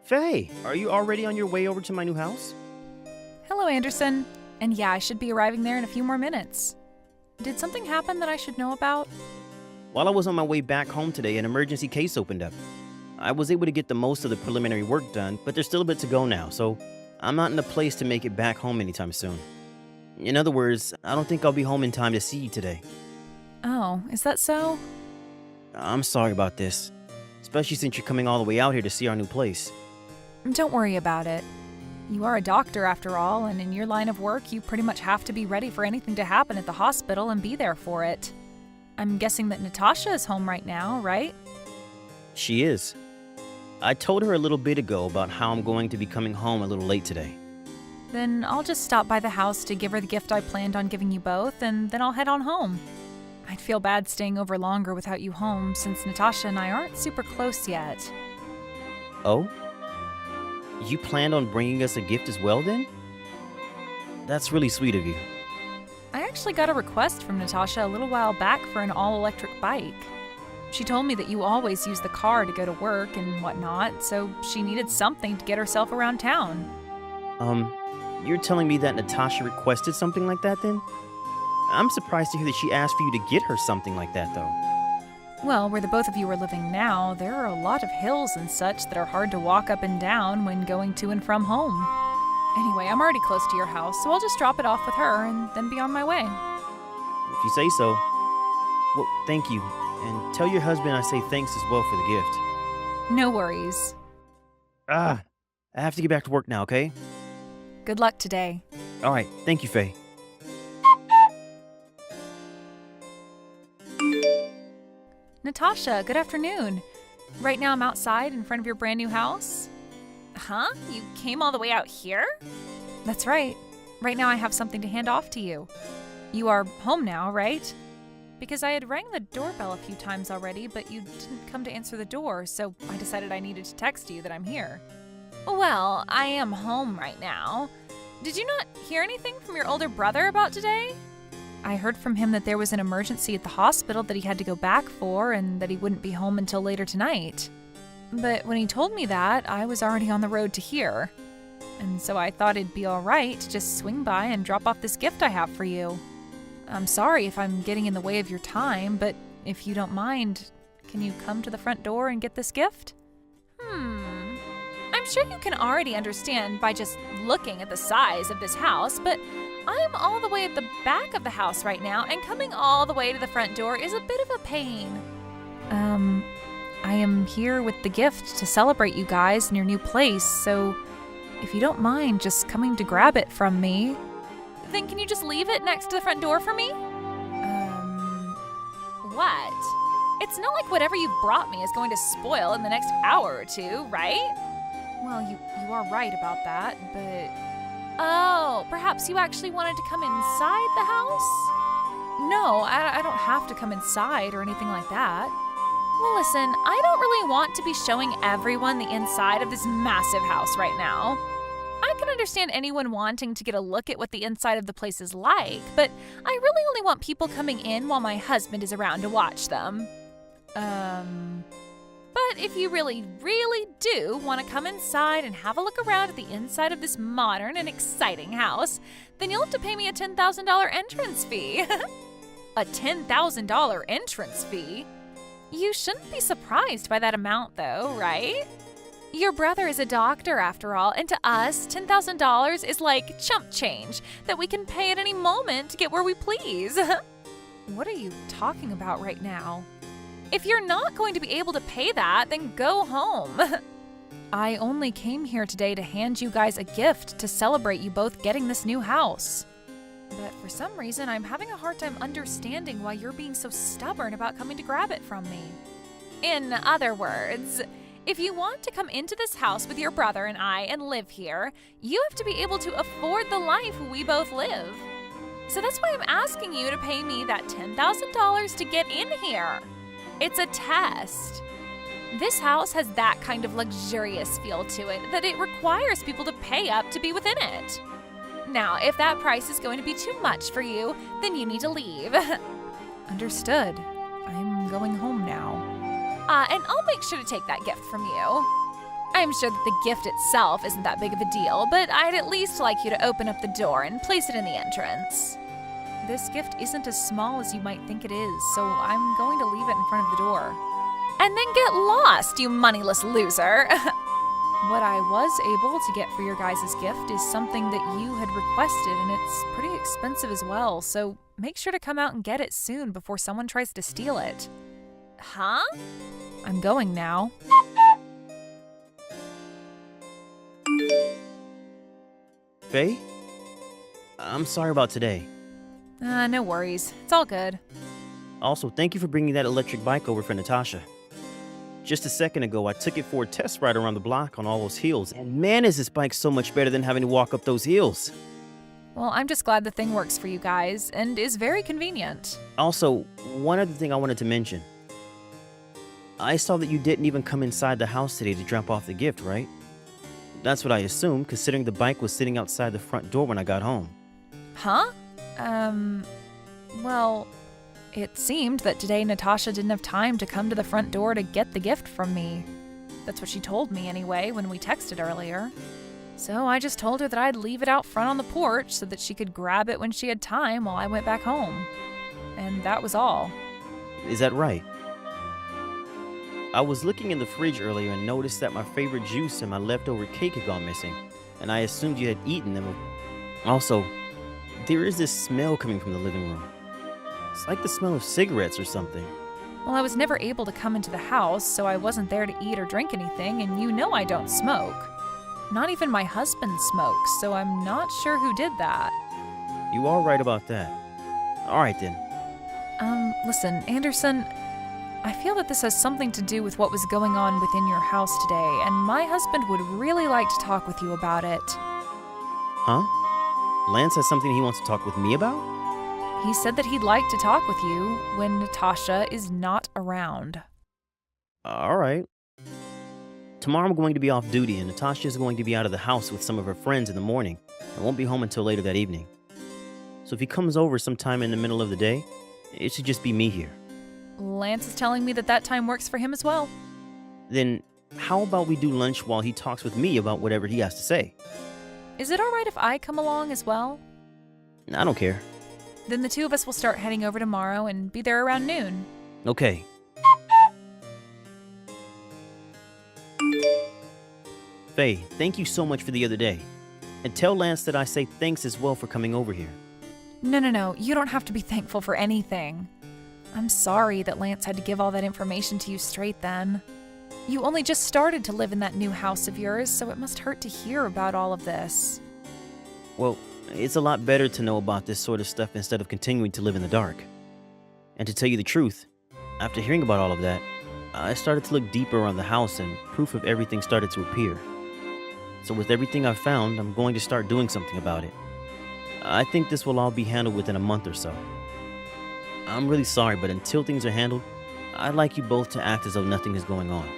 Faye, are you already on your way over to my new house? Hello, Anderson. And yeah, I should be arriving there in a few more minutes. Did something happen that I should know about? While I was on my way back home today, an emergency case opened up. I was able to get the most of the preliminary work done, but there's still a bit to go now, so I'm not in a place to make it back home anytime soon. In other words, I don't think I'll be home in time to see you today. Oh, is that so? I'm sorry about this, especially since you're coming all the way out here to see our new place. Don't worry about it. You are a doctor after all, and in your line of work, you pretty much have to be ready for anything to happen at the hospital and be there for it. I'm guessing that Natasha is home right now, right? She is. I told her a little bit ago about how I'm going to be coming home a little late today. Then I'll just stop by the house to give her the gift I planned on giving you both, and then I'll head on home. I'd feel bad staying over longer without you home, since Natasha and I aren't super close yet. Oh? You planned on bringing us a gift as well, then? That's really sweet of you. I actually got a request from Natasha a little while back for an all-electric bike. She told me that you always use the car to go to work and whatnot, so she needed something to get herself around town. You're telling me that Natasha requested something like that, then? I'm surprised to hear that she asked for you to get her something like that, though. Well, where the both of you are living now, there are a lot of hills and such that are hard to walk up and down when going to and from home. Anyway, I'm already close to your house, so I'll just drop it off with her and then be on my way. If you say so. Well, thank you. And tell your husband I say thanks as well for the gift. No worries. I have to get back to work now, okay? Good luck today. All right, thank you, Faye. Natasha, good afternoon. Right now I'm outside in front of your brand new house. Huh? You came all the way out here? That's right. Right now I have something to hand off to you. You are home now, right? Because I had rang the doorbell a few times already, but you didn't come to answer the door, so I decided I needed to text you that I'm here. Well, I am home right now. Did you not hear anything from your older brother about today? I heard from him that there was an emergency at the hospital that he had to go back for and that he wouldn't be home until later tonight. But when he told me that, I was already on the road to here. And so I thought it'd be all right to just swing by and drop off this gift I have for you. I'm sorry if I'm getting in the way of your time, but if you don't mind, can you come to the front door and get this gift? I'm sure you can already understand by just looking at the size of this house, but I am all the way at the back of the house right now, and coming all the way to the front door is a bit of a pain. I am here with the gift to celebrate you guys in your new place, so if you don't mind just coming to grab it from me. Then can you just leave it next to the front door for me? What? It's not like whatever you've brought me is going to spoil in the next hour or two, right? Well, you are right about that, but... Oh, perhaps you actually wanted to come inside the house? No, I don't have to come inside or anything like that. Well, listen, I don't really want to be showing everyone the inside of this massive house right now. I can understand anyone wanting to get a look at what the inside of the place is like, but I really only want people coming in while my husband is around to watch them. But if you really, really do want to come inside and have a look around at the inside of this modern and exciting house, then you'll have to pay me a $10,000 entrance fee. A $10,000 entrance fee? You shouldn't be surprised by that amount, though, right? Your brother is a doctor, after all, and to us, $10,000 is like chump change that we can pay at any moment to get where we please. What are you talking about right now? If you're not going to be able to pay that, then go home. I only came here today to hand you guys a gift to celebrate you both getting this new house. But for some reason, I'm having a hard time understanding why you're being so stubborn about coming to grab it from me. In other words, if you want to come into this house with your brother and I and live here, you have to be able to afford the life we both live. So that's why I'm asking you to pay me that $10,000 to get in here. It's a test. This house has that kind of luxurious feel to it that it requires people to pay up to be within it. Now, if that price is going to be too much for you, then you need to leave. Understood. I'm going home now. And I'll make sure to take that gift from you. I'm sure that the gift itself isn't that big of a deal, but I'd at least like you to open up the door and place it in the entrance. This gift isn't as small as you might think it is, so I'm going to leave it in front of the door. And then get lost, you moneyless loser. What I was able to get for your guys' gift is something that you had requested, and it's pretty expensive as well, so make sure to come out and get it soon before someone tries to steal it. Huh? I'm going now. Faye? I'm sorry about today. No worries. It's all good. Also, thank you for bringing that electric bike over for Natasha. Just a second ago, I took it for a test ride around the block on all those hills, and man, is this bike so much better than having to walk up those hills. Well, I'm just glad the thing works for you guys and is very convenient. Also, one other thing I wanted to mention. I saw that you didn't even come inside the house today to drop off the gift, right? That's what I assumed, considering the bike was sitting outside the front door when I got home. Huh? Well, it seemed that today Natasha didn't have time to come to the front door to get the gift from me. That's what she told me anyway when we texted earlier. So I just told her that I'd leave it out front on the porch so that she could grab it when she had time while I went back home. And that was all. Is that right? I was looking in the fridge earlier and noticed that my favorite juice and my leftover cake had gone missing, and I assumed you had eaten them. Also, there is this smell coming from the living room. It's like the smell of cigarettes or something. Well, I was never able to come into the house, so I wasn't there to eat or drink anything, and you know I don't smoke. Not even my husband smokes, so I'm not sure who did that. You are right about that. All right then. Listen, Anderson, I feel that this has something to do with what was going on within your house today, and my husband would really like to talk with you about it. Huh? Lance has something he wants to talk with me about? He said that he'd like to talk with you when Natasha is not around. All right. Tomorrow I'm going to be off duty, and Natasha is going to be out of the house with some of her friends in the morning. I won't be home until later that evening. So if he comes over sometime in the middle of the day, it should just be me here. Lance is telling me that that time works for him as well. Then how about we do lunch while he talks with me about whatever he has to say? Is it all right if I come along as well? I don't care. Then the two of us will start heading over tomorrow and be there around noon. Okay. Faye, thank you so much for the other day. And tell Lance that I say thanks as well for coming over here. No. You don't have to be thankful for anything. I'm sorry that Lance had to give all that information to you straight then. You only just started to live in that new house of yours, so it must hurt to hear about all of this. Well, it's a lot better to know about this sort of stuff instead of continuing to live in the dark. And to tell you the truth, after hearing about all of that, I started to look deeper around the house and proof of everything started to appear. So with everything I've found, I'm going to start doing something about it. I think this will all be handled within a month or so. I'm really sorry, but until things are handled, I'd like you both to act as though nothing is going on.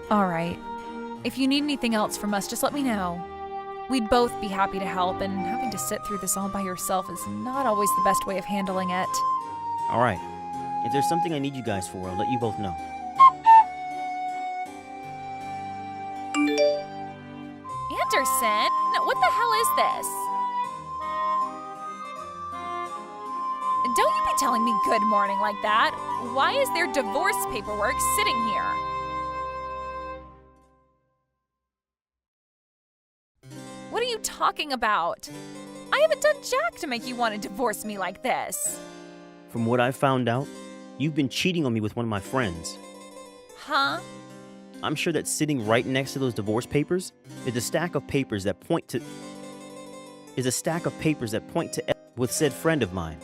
All right. If you need anything else from us, just let me know. We'd both be happy to help, and having to sit through this all by yourself is not always the best way of handling it. All right. If there's something I need you guys for, I'll let you both know. Anderson, what the hell is this? Don't you be telling me good morning like that. Why is there divorce paperwork sitting here? What are you talking about? I haven't done jack to make you want to divorce me like this. From what I've found out, you've been cheating on me with one of my friends. Huh? I'm sure that sitting right next to those divorce papers is a stack of papers that point to with said friend of mine.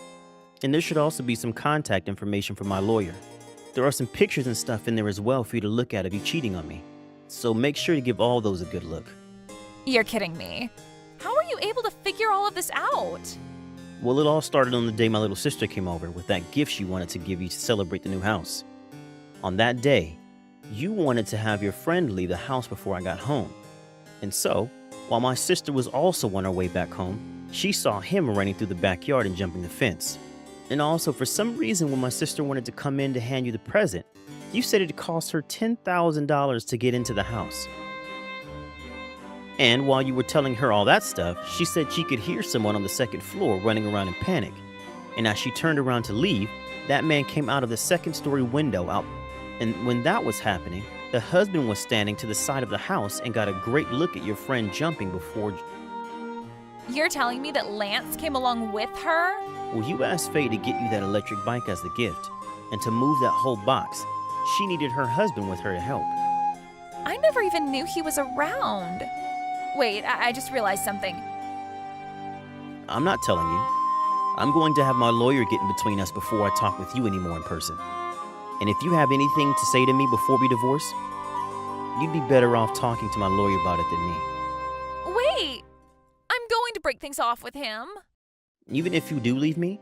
And there should also be some contact information from my lawyer. There are some pictures and stuff in there as well for you to look at of you cheating on me. So make sure to give all those a good look. You're kidding me. How are you able to figure all of this out? Well, it all started on the day my little sister came over with that gift she wanted to give you to celebrate the new house. On that day, you wanted to have your friend leave the house before I got home. And so, while my sister was also on her way back home, she saw him running through the backyard and jumping the fence. And also, for some reason, when my sister wanted to come in to hand you the present, you said it cost her $10,000 to get into the house. And while you were telling her all that stuff, she said she could hear someone on the second floor running around in panic. And as she turned around to leave, that man came out of the second-story window out. And when that was happening, the husband was standing to the side of the house and got a great look at your friend jumping before. You're telling me that Lance came along with her? Well, you asked Faye to get you that electric bike as the gift. And to move that whole box, she needed her husband with her to help. I never even knew he was around. Wait, I just realized something. I'm not telling you. I'm going to have my lawyer get in between us before I talk with you anymore in person. And if you have anything to say to me before we divorce, you'd be better off talking to my lawyer about it than me. Wait! I'm going to break things off with him. Even if you do leave me,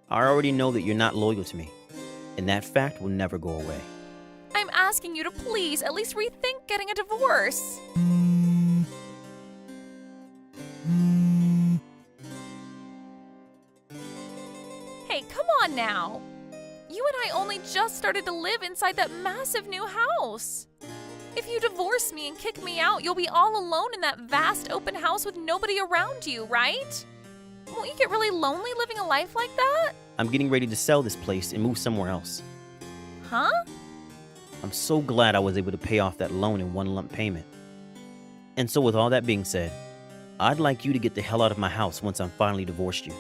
I already know that you're not loyal to me. And that fact will never go away. I'm asking you to please at least rethink getting a divorce. Hey, come on now. You and I only just started to live inside that massive new house. If you divorce me and kick me out, you'll be all alone in that vast open house with nobody around you, right? Won't you get really lonely living a life like that? I'm getting ready to sell this place and move somewhere else. Huh? I'm so glad I was able to pay off that loan in one lump payment. And so with all that being said, I'd like you to get the hell out of my house once I'm finally divorced you.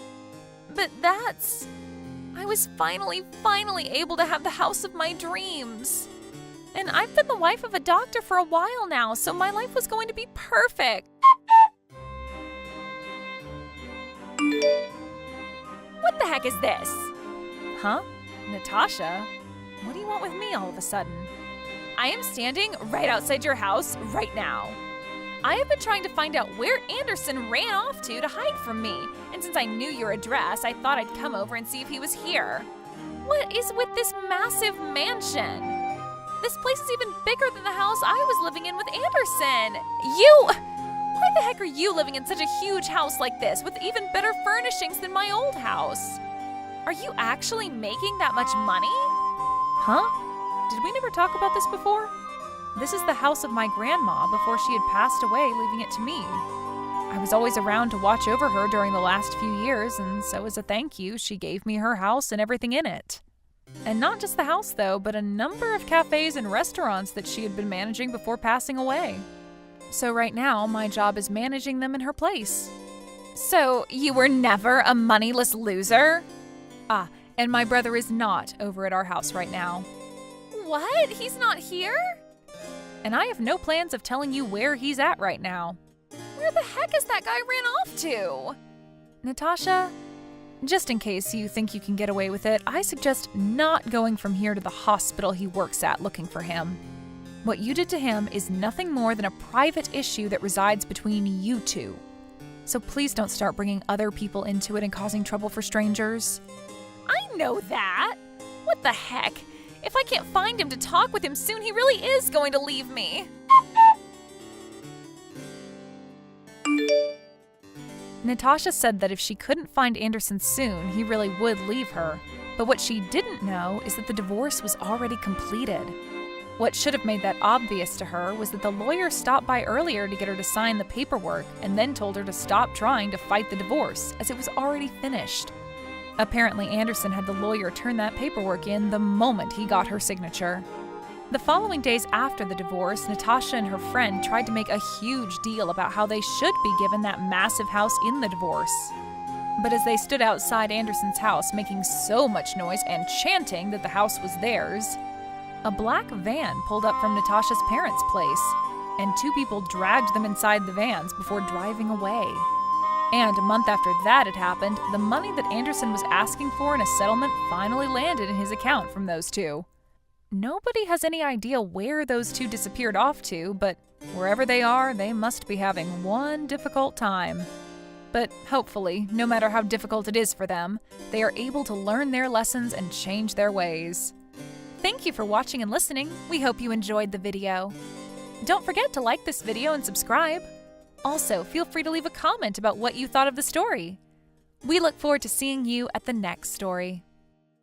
But that's... I was finally able to have the house of my dreams. And I've been the wife of a doctor for a while now, so my life was going to be perfect. What the heck is this? Huh? Natasha? What do you want with me all of a sudden? I am standing right outside your house right now. I have been trying to find out where Anderson ran off to hide from me, and since I knew your address, I thought I'd come over and see if he was here. What is with this massive mansion? This place is even bigger than the house I was living in with Anderson. Why the heck are you living in such a huge house like this with even better furnishings than my old house? Are you actually making that much money? Huh? Did we never talk about this before? This is the house of my grandma before she had passed away, leaving it to me. I was always around to watch over her during the last few years, and so as a thank you, she gave me her house and everything in it. And not just the house, though, but a number of cafes and restaurants that she had been managing before passing away. So right now, my job is managing them in her place. So you were never a moneyless loser? Ah, and my brother is not over at our house right now. What? He's not here? And I have no plans of telling you where he's at right now. Where the heck is that guy ran off to? Natasha, just in case you think you can get away with it, I suggest not going from here to the hospital he works at looking for him. What you did to him is nothing more than a private issue that resides between you two. So please don't start bringing other people into it and causing trouble for strangers. I know that. What the heck? If I can't find him to talk with him soon, he really is going to leave me. Natasha said that if she couldn't find Anderson soon, he really would leave her. But what she didn't know is that the divorce was already completed. What should have made that obvious to her was that the lawyer stopped by earlier to get her to sign the paperwork and then told her to stop trying to fight the divorce, as it was already finished. Apparently, Anderson had the lawyer turn that paperwork in the moment he got her signature. The following days after the divorce, Natasha and her friend tried to make a huge deal about how they should be given that massive house in the divorce. But as they stood outside Anderson's house making so much noise and chanting that the house was theirs, a black van pulled up from Natasha's parents' place, and two people dragged them inside the vans before driving away. And a month after that had happened, the money that Anderson was asking for in a settlement finally landed in his account from those two. Nobody has any idea where those two disappeared off to, but wherever they are, they must be having one difficult time. But hopefully, no matter how difficult it is for them, they are able to learn their lessons and change their ways. Thank you for watching and listening. We hope you enjoyed the video. Don't forget to like this video and subscribe. Also, feel free to leave a comment about what you thought of the story. We look forward to seeing you at the next story.